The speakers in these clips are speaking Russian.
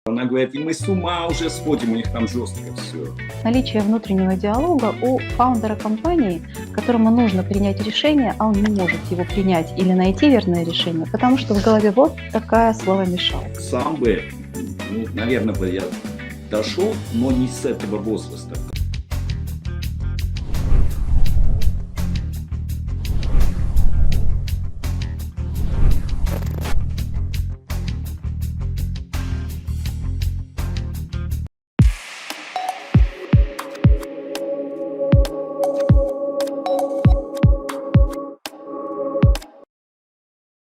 Она говорит, и мы с ума уже сходим, у них там жестко все. Наличие внутреннего диалога у фаундера компании, которому нужно принять решение, а он не может его принять или найти верное решение, потому что в голове вот такая словомешалка. Сам бы, наверное, бы я дошел, но не с этого возраста.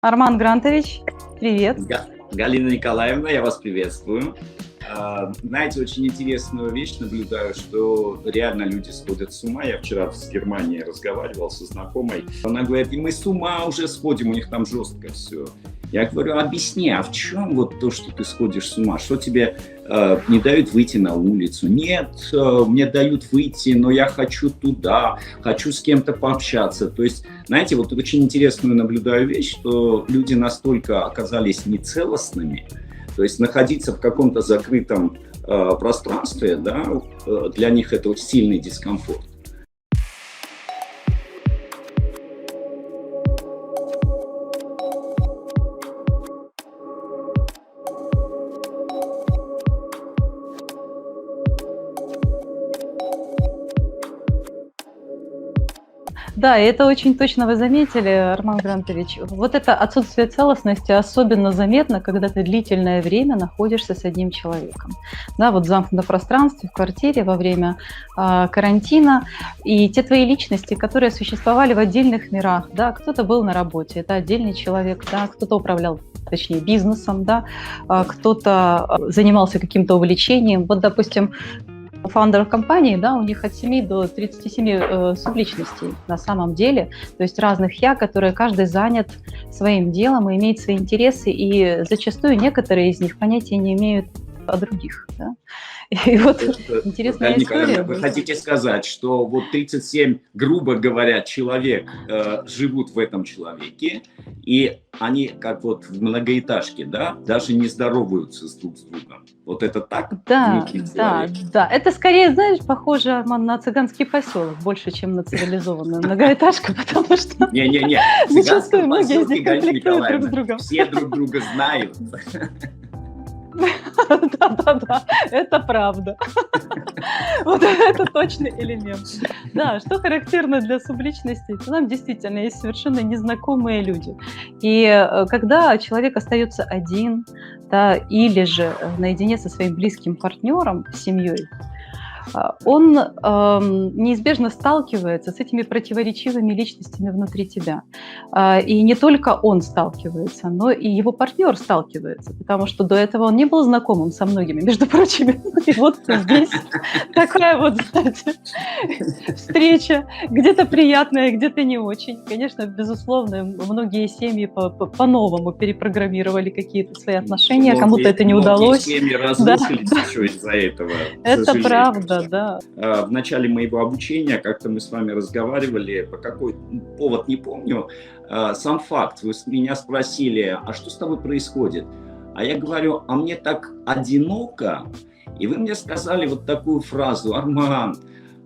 Арман Грантович, привет. Галина Николаевна, я вас приветствую. Знаете, очень интересную вещь наблюдаю, что реально люди сходят с ума. Я вчера с Германией разговаривал со знакомой. Она говорит, и мы с ума уже сходим, у них там жестко все. Я говорю, объясни, а в чем вот то, что ты сходишь с ума? Что тебе не дают выйти на улицу? Нет, мне дают выйти, но я хочу туда, хочу с кем-то пообщаться. То есть, знаете, вот очень интересную наблюдаю вещь, что люди настолько оказались нецелостными, то есть находиться в каком-то закрытом пространстве, да, для них это очень сильный дискомфорт. Да, и это очень точно вы заметили, Арман Грантович. Вот это отсутствие целостности особенно заметно, когда ты длительное время находишься с одним человеком. Да, вот в замкнутом пространстве, в квартире во время карантина. И те твои личности, которые существовали в отдельных мирах, да, кто-то был на работе, это отдельный человек, да, кто-то управлял, точнее, бизнесом, да, кто-то занимался каким-то увлечением. Вот, допустим, фаундеров компании, да, у них от 7 до 37 субличностей на самом деле, то есть разных я, которые каждый занят своим делом и имеет свои интересы, и зачастую некоторые из них понятия не имеют о других. Да? И вот интересная история. Вы хотите сказать, что вот 37, грубо говоря, человек живут в этом человеке, и они, как вот в многоэтажке, да, даже не здороваются друг с другом. Вот это так? Да, да, да. Это скорее, знаешь, похоже, Арман, на цыганский поселок, больше, чем на цивилизованную многоэтажку, потому что зачастую многие здесь конфликтуют друг с другом. Все друг друга знают. Да, это правда. Вот это точный элемент. Да, что характерно для субличностей, то нам действительно есть совершенно незнакомые люди. И когда человек остается один, да, или же наедине со своим близким партнером, семьей, он неизбежно сталкивается с этими противоречивыми личностями внутри тебя. И не только он сталкивается, но и его партнер сталкивается, потому что до этого он не был знакомым со многими, между прочим. И вот здесь такая вот, знаете, встреча, где-то приятная, где-то не очень. Конечно, безусловно, многие семьи по-новому перепрограммировали какие-то свои отношения, кому-то это не удалось. Семьи разрушились еще из-за этого. Это правда. Да. В начале моего обучения, как-то мы с вами разговаривали, по какой повод не помню, сам факт, вы меня спросили, а что с тобой происходит? А я говорю, а мне так одиноко, и вы мне сказали вот такую фразу, Арман,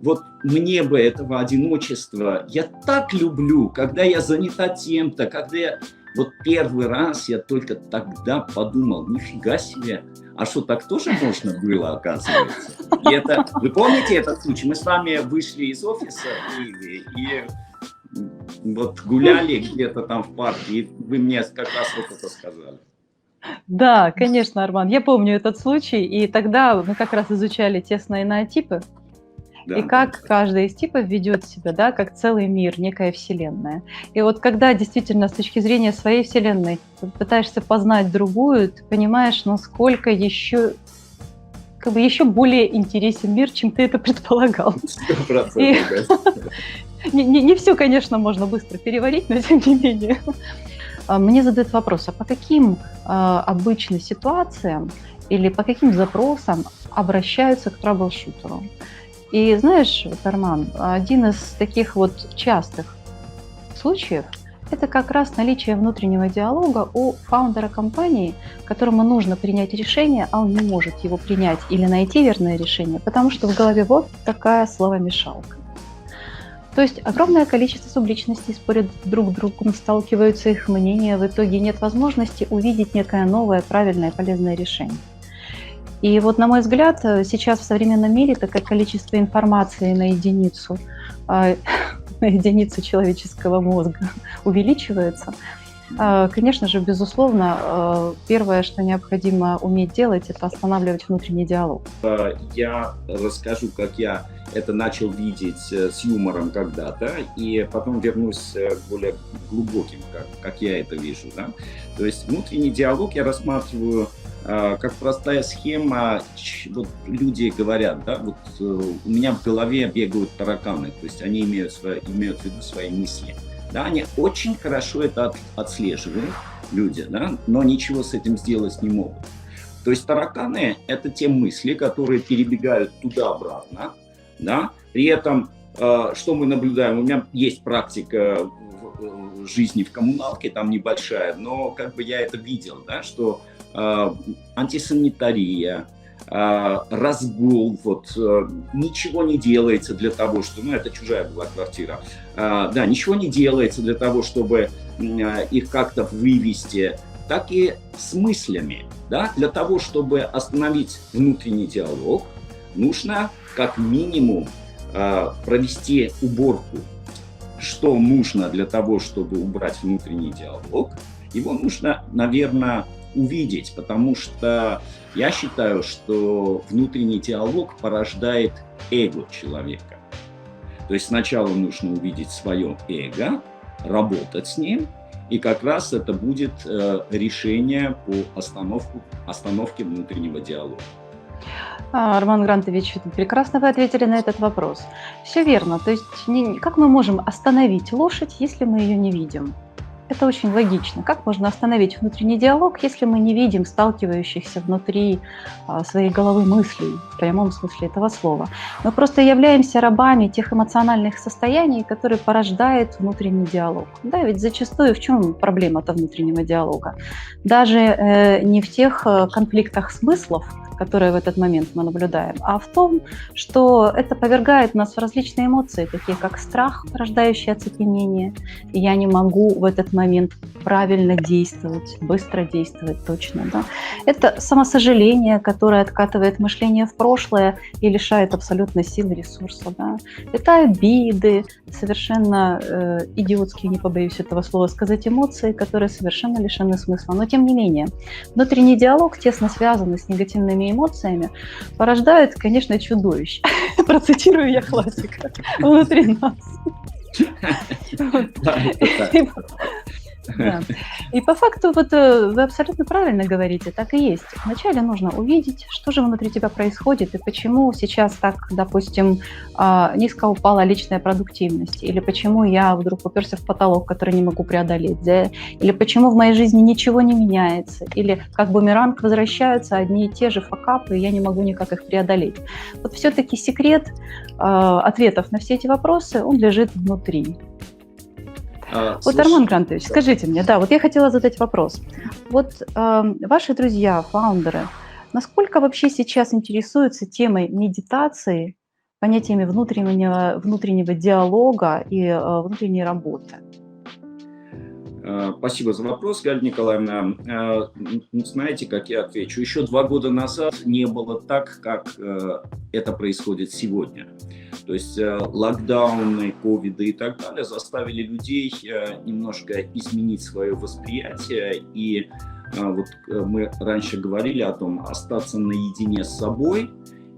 вот мне бы этого одиночества, я так люблю, когда я занята тем-то, когда я... Вот первый раз я только тогда подумал, нифига себе, а что, так тоже можно было, оказывается? И это, вы помните этот случай? Мы с вами вышли из офиса и вот гуляли где-то там в парке, и вы мне как раз вот это сказали. Да, конечно, Арман, я помню этот случай, и тогда мы как раз изучали тесные энеотипы, да. И как каждый из типов ведет себя, да, как целый мир, некая вселенная. И вот когда действительно с точки зрения своей вселенной ты пытаешься познать другую, ты понимаешь, насколько еще более интересен мир, чем ты это предполагал. 100%. Не все, конечно, можно быстро переварить, но тем не менее. Мне задают вопрос, а по каким обычно ситуациям или по каким запросам обращаются к траблшутеру? И знаешь, Арман, один из таких вот частых случаев Это как раз наличие внутреннего диалога у фаундера компании, которому нужно принять решение, а он не может его принять или найти верное решение, потому что в голове вот такая словомешалка. То есть огромное количество субличностей спорят друг с другом, сталкиваются их мнения, в итоге нет возможности увидеть некое новое, правильное, полезное решение. И вот, на мой взгляд, сейчас в современном мире такое количество информации на единицу человеческого мозга увеличивается. Конечно же, безусловно, первое, что необходимо уметь делать, это останавливать внутренний диалог. Я расскажу, как я это начал видеть с юмором когда-то, и потом вернусь к более глубоким, как я это вижу. Да? То есть внутренний диалог я рассматриваю как простая схема. Вот люди говорят, да, вот у меня в голове бегают тараканы, то есть они имеют в виду свои мысли. Да, они очень хорошо это отслеживают, люди, да, но ничего с этим сделать не могут. То есть тараканы – это те мысли, которые перебегают туда-обратно. Да? При этом, что мы наблюдаем, у меня есть практика в жизни в коммуналке, там небольшая, но как бы я это видел, да, что антисанитария, разгул, вот, ничего не делается для того, чтобы, это чужая была квартира, да, ничего не делается для того, чтобы их как-то вывести, так и с мыслями, да, для того, чтобы остановить внутренний диалог, нужно как минимум провести уборку. Что нужно для того, чтобы убрать внутренний диалог? Его нужно, наверное, увидеть, потому что я считаю, что внутренний диалог порождает эго человека. То есть сначала нужно увидеть свое эго, работать с ним, и как раз это будет решение по остановке внутреннего диалога. Роман Грантович, прекрасно вы ответили на этот вопрос. Все верно. То есть как мы можем остановить лошадь, если мы ее не видим? Это очень логично. Как можно остановить внутренний диалог, если мы не видим сталкивающихся внутри своей головы мыслей, в прямом смысле этого слова? Мы просто являемся рабами тех эмоциональных состояний, которые порождают внутренний диалог. Да, ведь зачастую в чем проблема-то внутреннего диалога? Даже не в тех конфликтах смыслов, которые в этот момент мы наблюдаем, а в том, что это повергает нас в различные эмоции, такие как страх, рождающий оцепенение, и я не могу в этот момент правильно действовать, быстро действовать точно. Да? Это самосожаление, которое откатывает мышление в прошлое и лишает абсолютно сил и ресурса. Да? Это обиды, совершенно идиотские, не побоюсь этого слова сказать, эмоции, которые совершенно лишены смысла. Но тем не менее, внутренний диалог, тесно связанный с негативными эмоциями, порождает, конечно, чудовищ. Процитирую я классика внутри нас. Да. И по факту вот вы абсолютно правильно говорите, так и есть. Вначале нужно увидеть, что же внутри тебя происходит и почему сейчас так, допустим, низко упала личная продуктивность, или почему я вдруг уперся в потолок, который не могу преодолеть, да? Или почему в моей жизни ничего не меняется, или как бумеранг возвращаются одни и те же факапы, и я не могу никак их преодолеть. Вот все-таки секрет ответов на все эти вопросы, он лежит внутри. Вот, Роман Грантович, скажите мне, да, вот я хотела задать вопрос. Вот ваши друзья, фаундеры, насколько вообще сейчас интересуются темой медитации, понятиями внутреннего диалога и внутренней работы? Спасибо за вопрос, Галина Николаевна. Знаете, как я отвечу? Еще 2 года назад не было так, как это происходит сегодня. То есть локдауны, ковиды и так далее заставили людей немножко изменить свое восприятие. И вот мы раньше говорили о том, остаться наедине с собой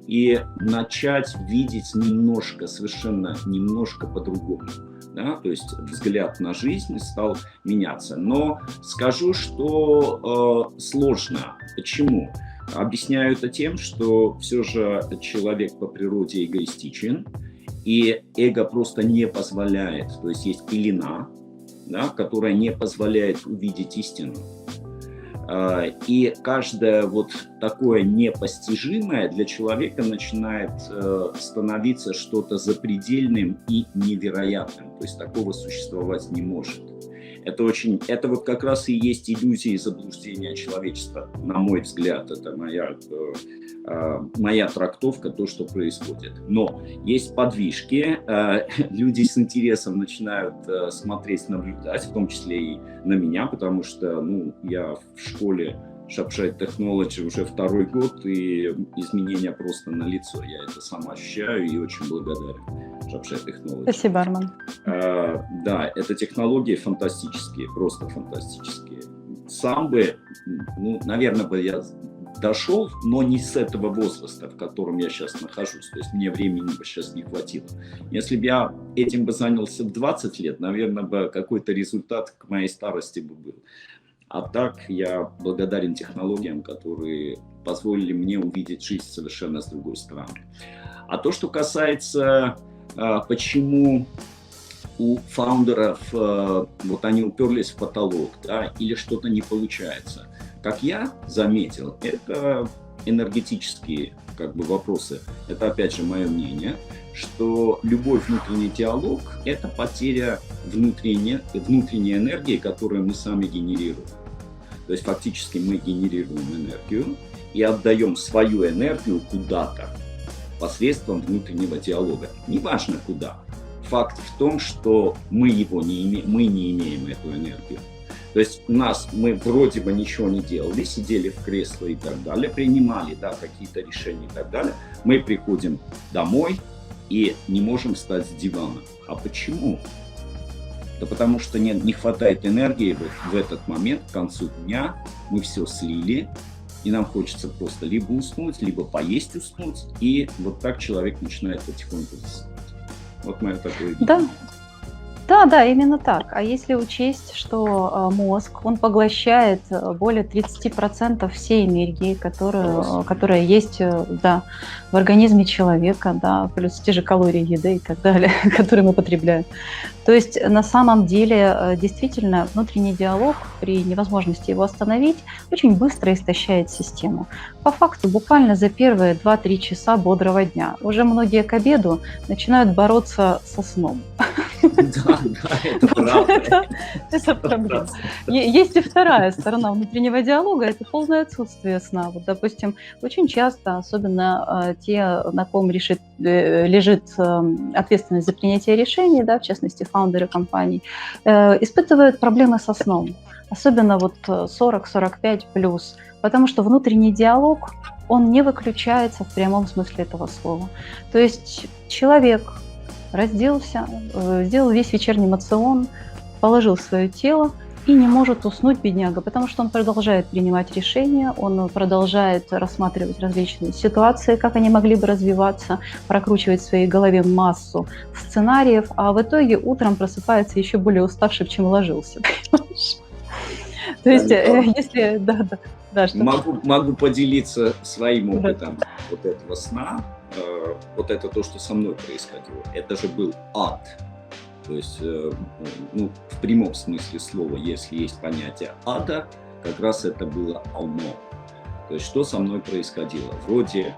и начать видеть совершенно немножко по-другому. Да? То есть взгляд на жизнь стал меняться. Но скажу, что сложно. Почему? Объясняю это тем, что все же человек по природе эгоистичен, и эго просто не позволяет, то есть есть пелена, да, которая не позволяет увидеть истину. И каждое вот такое непостижимое для человека начинает становиться что-то запредельным и невероятным. То есть такого существовать не может. это вот как раз и есть иллюзия и заблуждение человечества, на мой взгляд, это моя трактовка, то, что происходит. Но есть подвижки, люди с интересом начинают смотреть, наблюдать, в том числе и на меня, потому что, я в школе Shopsite Technology уже 2-й год, и изменения просто налицо. Я это сам ощущаю и очень благодарен Shopsite Technology. Спасибо, Арман. Да, это технологии фантастические, просто фантастические. Сам бы, наверное, бы я дошел, но не с этого возраста, в котором я сейчас нахожусь. То есть мне времени бы сейчас не хватило. Если бы я этим бы занялся в 20 лет, наверное, бы какой-то результат к моей старости бы был. А так я благодарен технологиям, которые позволили мне увидеть жизнь совершенно с другой стороны. А то, что касается, почему у фаундеров вот они уперлись в потолок, да, или что-то не получается. Как я заметил, это энергетические вопросы. Это опять же мое мнение, что любой внутренний диалог – это потеря внутренней энергии, которую мы сами генерируем. То есть фактически мы генерируем энергию и отдаем свою энергию куда-то посредством внутреннего диалога. Неважно куда. Факт в том, что мы не имеем эту энергию. То есть мы вроде бы ничего не делали, сидели в кресле и так далее, принимали какие-то решения и так далее. Мы приходим домой и не можем встать с дивана. А почему? Да потому что не хватает энергии в этот момент, к концу дня мы все слили, и нам хочется просто либо уснуть, либо поесть, уснуть, и вот так человек начинает потихоньку заснуть. Вот мое такое видение. Да, именно так. А если учесть, что мозг, он поглощает более 30% всей энергии, которая есть в организме человека, плюс те же калории еды и так далее, которые мы потребляем. То есть на самом деле действительно внутренний диалог при невозможности его остановить очень быстро истощает систему. По факту буквально за первые 2-3 часа бодрого дня уже многие к обеду начинают бороться со сном. Да, это правда. Это проблема. Есть и вторая сторона внутреннего диалога, это полное отсутствие сна. Вот, допустим, очень часто, особенно те, на ком лежит ответственность за принятие решений, в частности, фаундеры компаний, испытывают проблемы со сном. Особенно 40-45 плюс. Потому что внутренний диалог, он не выключается в прямом смысле этого слова. То есть человек разделся, сделал весь вечерний моцион, положил свое тело и не может уснуть, бедняга, потому что он продолжает принимать решения, он продолжает рассматривать различные ситуации, как они могли бы развиваться, прокручивать в своей голове массу сценариев, а в итоге утром просыпается еще более уставшим, чем ложился. То есть, если... что? Могу поделиться своим опытом вот этого сна. Вот это то, что со мной происходило. Это же был ад. То есть, в прямом смысле слова, если есть понятие ада, как раз это было оно. То есть, что со мной происходило? Вроде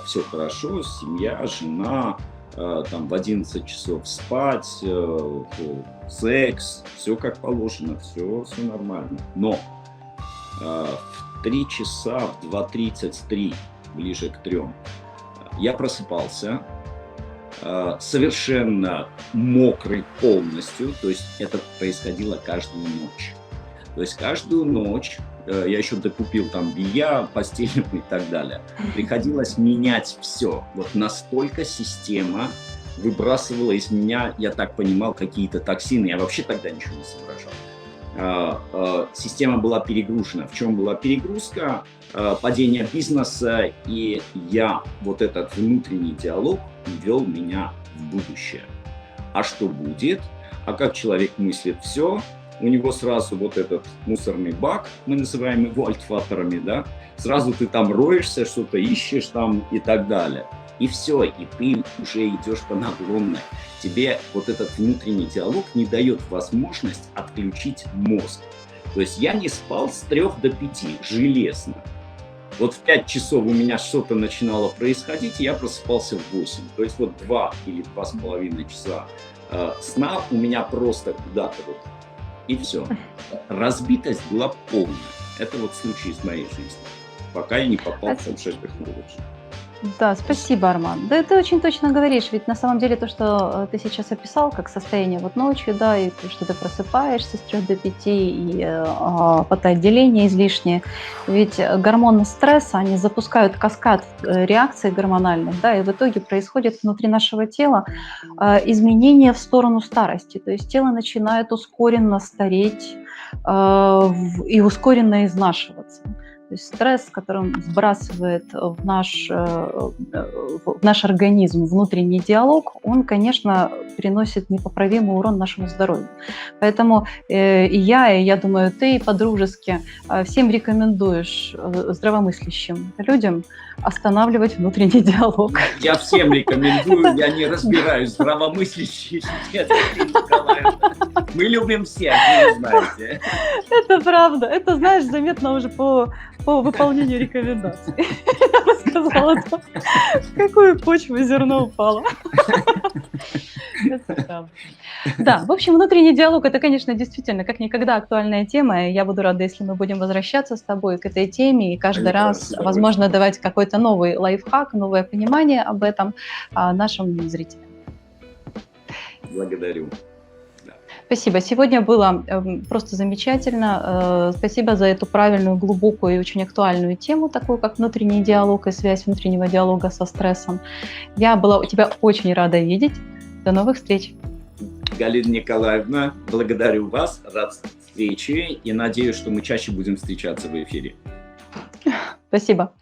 все хорошо, семья, жена, в 11 часов спать, секс, все как положено, все нормально. Но в 3 часа, в 2:33, ближе к 3, я просыпался, совершенно мокрый полностью, то есть это происходило каждую ночь. То есть каждую ночь, я еще докупил белья, постельное и так далее, приходилось менять все. Вот настолько система выбрасывала из меня, я так понимал, какие-то токсины. Я вообще тогда ничего не соображал. Система была перегружена. В чем была перегрузка? Падение бизнеса, и вот этот внутренний диалог ввел меня в будущее. А что будет? А как человек мыслит все? У него сразу вот этот мусорный бак, мы называем его альтфакторами, сразу ты роешься, что-то ищешь и так далее. И все, и ты уже идешь по наклонной. Тебе вот этот внутренний диалог не дает возможность отключить мозг. То есть я не спал с 3 до 5, железно. Вот в 5 часов у меня что-то начинало происходить, и я просыпался в 8. То есть 2 или 2,5 часа сна у меня просто куда-то И все. Разбитость была полная. Это вот случай из моей жизни. Пока я не попал в Sunshine Technology. Да, спасибо, Арман. Да, ты очень точно говоришь, ведь на самом деле то, что ты сейчас описал, как состояние вот ночью, да, и что ты просыпаешься с 3 до 5, и потоотделение излишнее, ведь гормоны стресса, они запускают каскад реакций гормональных, да, и в итоге происходит внутри нашего тела изменения в сторону старости, то есть тело начинает ускоренно стареть и ускоренно изнашиваться. То есть стресс, которым сбрасывает в наш организм внутренний диалог, он, конечно, приносит непоправимый урон нашему здоровью. Поэтому и я думаю, ты по-дружески всем рекомендуешь здравомыслящим людям останавливать внутренний диалог. Я всем рекомендую, я не разбираюсь, здравомыслящие. Мы любим всех, вы знаете. Это правда. Это, знаешь, заметно уже по выполнению рекомендаций. Я бы сказала, в какую почву зерно упало. Это правда. Да, в общем, внутренний диалог – это, конечно, действительно как никогда актуальная тема. И я буду рада, если мы будем возвращаться с тобой к этой теме и каждый раз, возможно, давать какой-то новый лайфхак, новое понимание об этом нашим зрителям. Благодарю. Спасибо. Сегодня было просто замечательно. Спасибо за эту правильную, глубокую и очень актуальную тему, такую как внутренний диалог и связь внутреннего диалога со стрессом. Я была у тебя очень рада видеть. До новых встреч. Галина Николаевна, благодарю вас, рад встрече и надеюсь, что мы чаще будем встречаться в эфире. Спасибо.